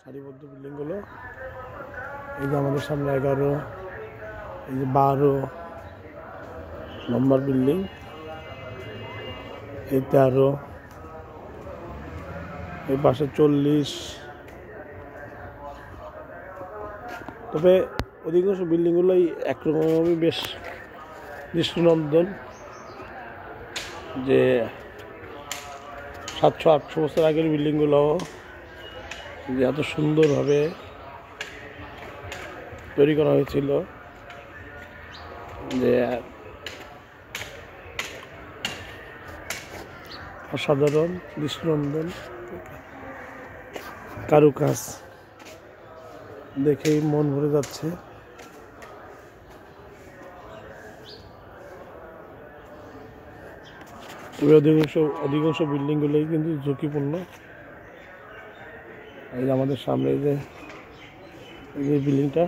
সারিবদ্ধ বিল্ডিংগুলো। এই যে আমাদের সামনে 11, এই যে 12 নম্বর বিল্ডিং, এই 13, এই পাশে 40। তবে অধিকাংশ বিল্ডিংগুলোই একরকমই বেশ দৃষ্টিনন্দন, যে 700-800 বছর আগের বিল্ডিংগুলো যে এত সুন্দরভাবে তৈরি করা হয়েছিল, যে অসাধারণ দৃষ্টিনন্দন কারুকাজ দেখেই মন ভরে যাচ্ছে। অধিকাংশ বিল্ডিংগুলোই কিন্তু ঝুঁকিপূর্ণ। এই যে আমাদের সামনে এই যে বিল্ডিংটা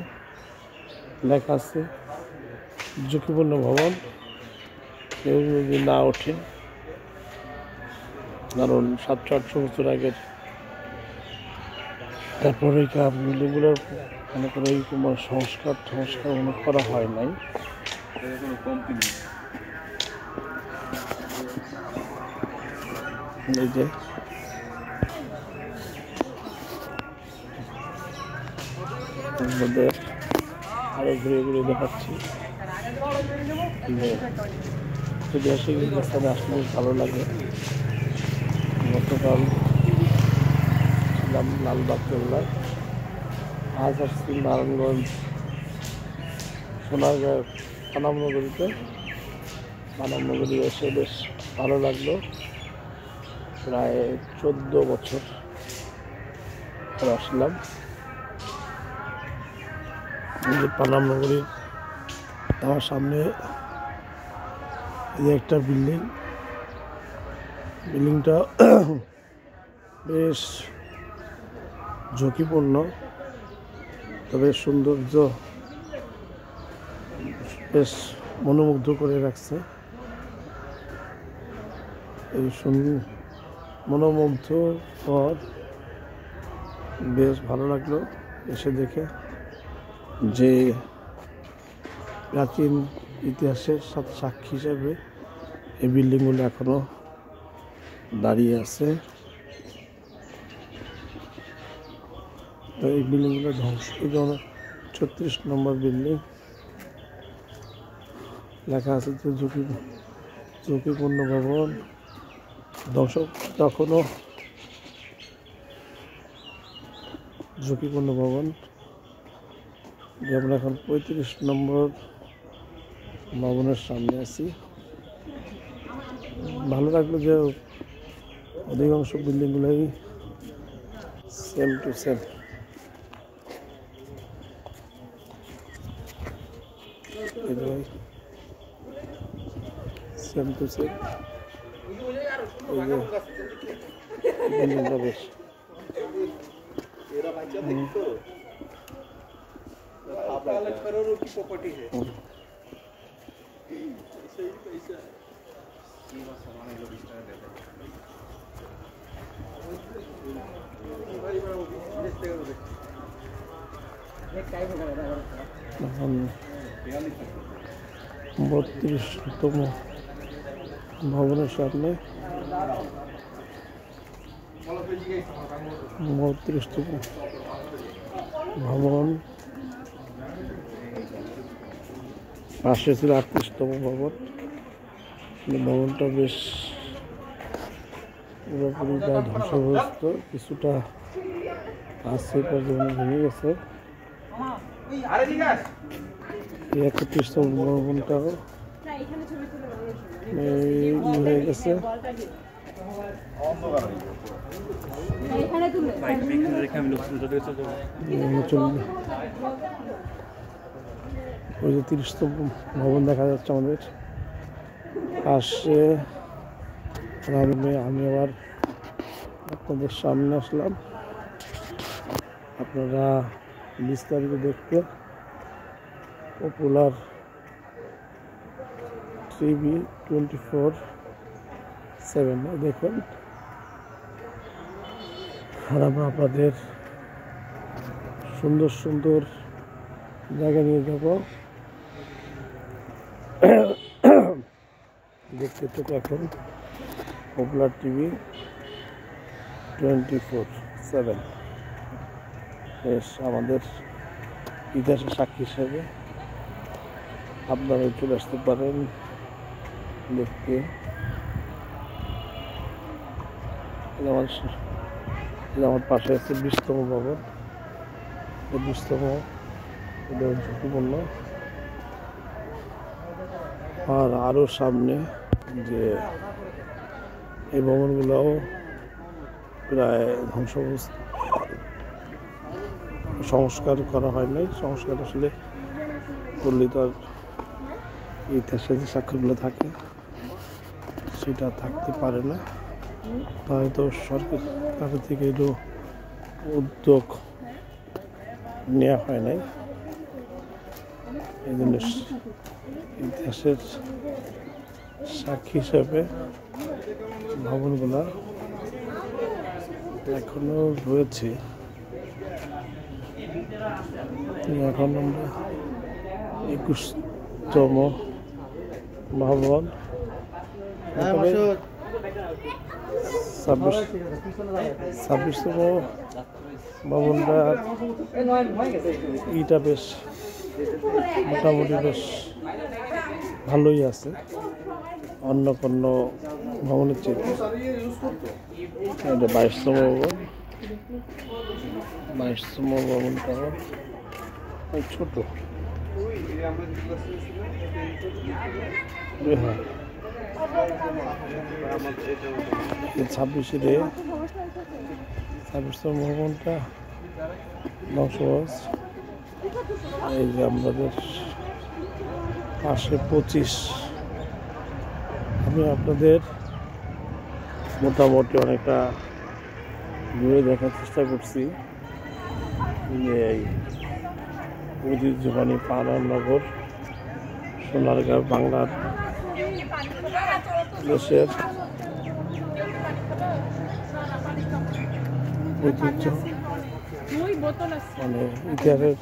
লেখা আছে ঝুঁকিপূর্ণ ভবন, কেউ যদি না ওঠে, কারণ 700-800 বছর আগের। তারপরে এই বিল্ডিংগুলোর মনে করে কোনো সংস্কার মনে করা হয় নাই। এই যে আরো ঘুরে দেখাচ্ছি, ঐতিহাসিক স্থানে আসলে বেশ ভালো লাগে। গতকাল ছিলাম লালবাগ কেল্লায়, আজ আসছি নারায়ণগঞ্জ সোনারগাঁও পানামনগরীতে। পানামনগরী এসে বেশ ভালো লাগলো। প্রায় 14 বছর পর আসলাম। পানামনগরীর আমার সামনে এই একটা বিল্ডিংটা বেশ ঝুঁকিপূর্ণ, তবে সৌন্দর্য বেশ মনোমুগ্ধ করে রাখছে। এই মনোমুগ্ধ পর বেশ ভালো লাগলো এসে দেখে, যে প্রাচীন ইতিহাসের সাথে সাক্ষী হিসেবে এই বিল্ডিংগুলো এখনো দাঁড়িয়ে আছে। এই বিল্ডিংগুলো ধ্বংস, এই জন্য 36 নম্বর বিল্ডিং লেখা আছে যে ঝুঁকিপূর্ণ ভবন ধ্বংস, তখনও ঝুঁকিপূর্ণ ভবন। আমরা এখন 35 নম্বর ভবনের সামনে আছি। ভালো লাগলো যে অধিকাংশ বিল্ডিংগুলোই same to same. Same to same বিল্ডিংটা বেশ এখন 32তম ভবনের সামনে 32তম ভবন, পাশে ছিল 38তম ভবন। ভবনটা বেশ পুরোপুরি প্রায় ধ্বংসগ্রস্ত, কিছুটা আছে ভেঙে গেছে। 31তম ভবনটাও হয়ে গেছে। ওই যে 30তম ভবন দেখা যাচ্ছে আমাদের পাশে। আমি আবার আপনাদের সামনে আসলাম আপনারা বিস্তারিত দেখতে। পপুলার টিভি 24/7 দেখুন, আর আমরা আপনাদের সুন্দর সুন্দর জায়গা নিয়ে যাব। দেখতে থাকো এখন পপুলার টিভি 24/7। বেশ আমাদের ইতিহাসের সাক্ষী হিসেবে আপনারা চলে আসতে পারেন দেখতে। আমার পাশে আছে 20তম ভবন। 20তম এটা ঝুঁকিপূর্ণ। আর আরও সামনে যে এই ভবনগুলোও প্রায় সংস্কার করা হয় নাই। সংস্কার আসলে করলে তো আর ইতিহাসের যে সাক্ষরগুলো থাকে সেটা থাকতে পারে না। হয়তো সরকার কাছ থেকে একটু উদ্যোগ নেওয়া হয় নাই। এই জন্য ইতিহাসের সাক্ষী হিসেবে ভবনগুলা এখনো রয়েছে। এখন আমরা 21তম ভবন 26তম ভবনটা ইটা বেশ মোটামুটি বেশ ভালোই আছে অন্য কোনো ভবনের চেয়ে। এটা 22তম ভবন। 22তম ভবনটা ছোট। হ্যাঁ 26তম ভবনটা 900 গজ। এই যে আমাদের পাশে 25। আমি আপনাদের মোটামুটি অনেকটা ঘুরে দেখার চেষ্টা করছি যে এই ঐতিহ্যবাহী পাহাড়নগর সোনারগাঁও বাংলার দেশের ঐতিহ্য মানে ইতিহাসের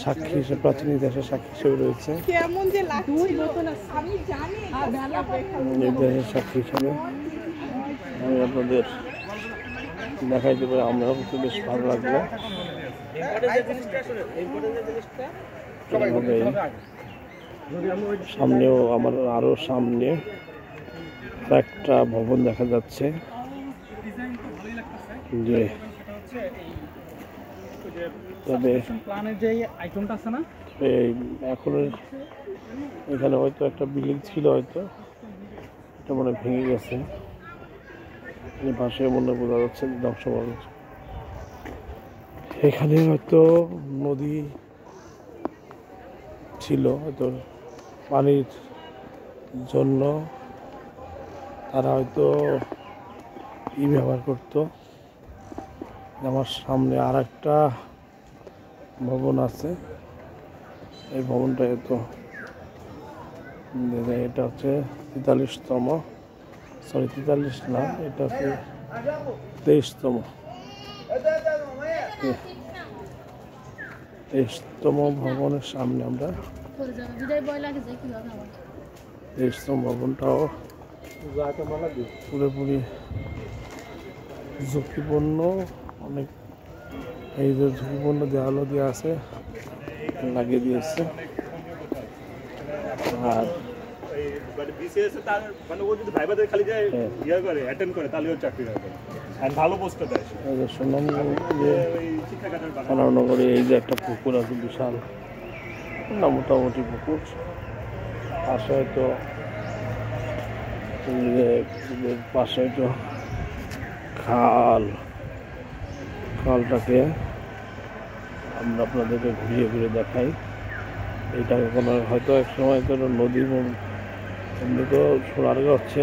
সাক্ষী হিসেবে প্রাচীন ইতিহাসের সাক্ষী হিসেবে রয়েছে। ইতিহাসের সাক্ষী হিসেবে আমি আপনাদের দেখাই দেবো। আমরাও কিন্তু বেশ ভালো লাগলো। সামনেও আমার আরো সামনে একটা ভবন দেখা যাচ্ছে যে তবে এখন এখানে হয়তো একটা বিল্ডিং ছিল, হয়তো এটা মনে ভেঙে গেছে। পাশে মনে বোঝা যাচ্ছে ধ্বংস হয়ে। এখানে হয়তো নদী ছিল, হয়তো পানির জন্য তারা হয়তো ব্যবহার করতো। আমার সামনে আর একটা ভবন আছে। এই ভবনটা এটা হচ্ছে 43তম, সরি 43 না, এটা হচ্ছে 23তম। 23তম ভবনের সামনে আমরা। 23তম ভবনটাও পুরোপুরি ঝুঁকিপূর্ণ। অনেক এই যে ঝুঁকিপূর্ণ দেওয়ালও দেওয়া আছে, লাগিয়ে দিয়েছে। আর সোনারনগরে এই যে একটা পুকুর আছে, বিশাল না মোটামুটি পুকুর। পাশে হয়তো পাশে হয়তো খালটাকে আমরা আপনাদেরকে ঘুরিয়ে ঘুরে দেখাই। এইটাকে কোনো হয়তো এক সময় কোনো নদী এমনি তো সোনারগাঁও হচ্ছে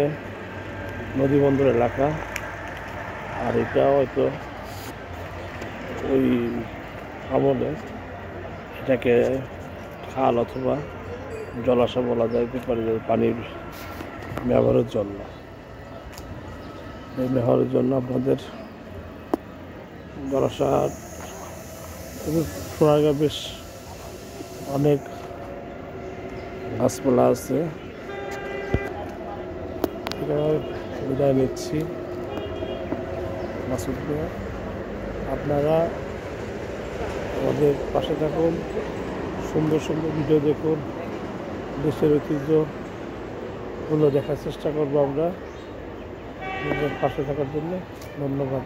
নদী বন্দর এলাকা, আর এটা হয়তো ওই আমলে এটাকে খাল অথবা জলাশয় বলা যাইতে পারে, পানির ব্যবহারের জন্য। এই ব্যবহারের জন্য আপনাদের জলাশয় কিন্তু সোনারগাঁ বেশ অনেক গাছপালা আছে। বিদায় নিচ্ছি মাসুদ ভাই। আপনারা আমাদের পাশে থাকুন, সুন্দর সুন্দর ভিডিও দেখুন, দেশের ঐতিহ্যগুলো দেখার চেষ্টা করবো আমরা। পাশে থাকার জন্য ধন্যবাদ।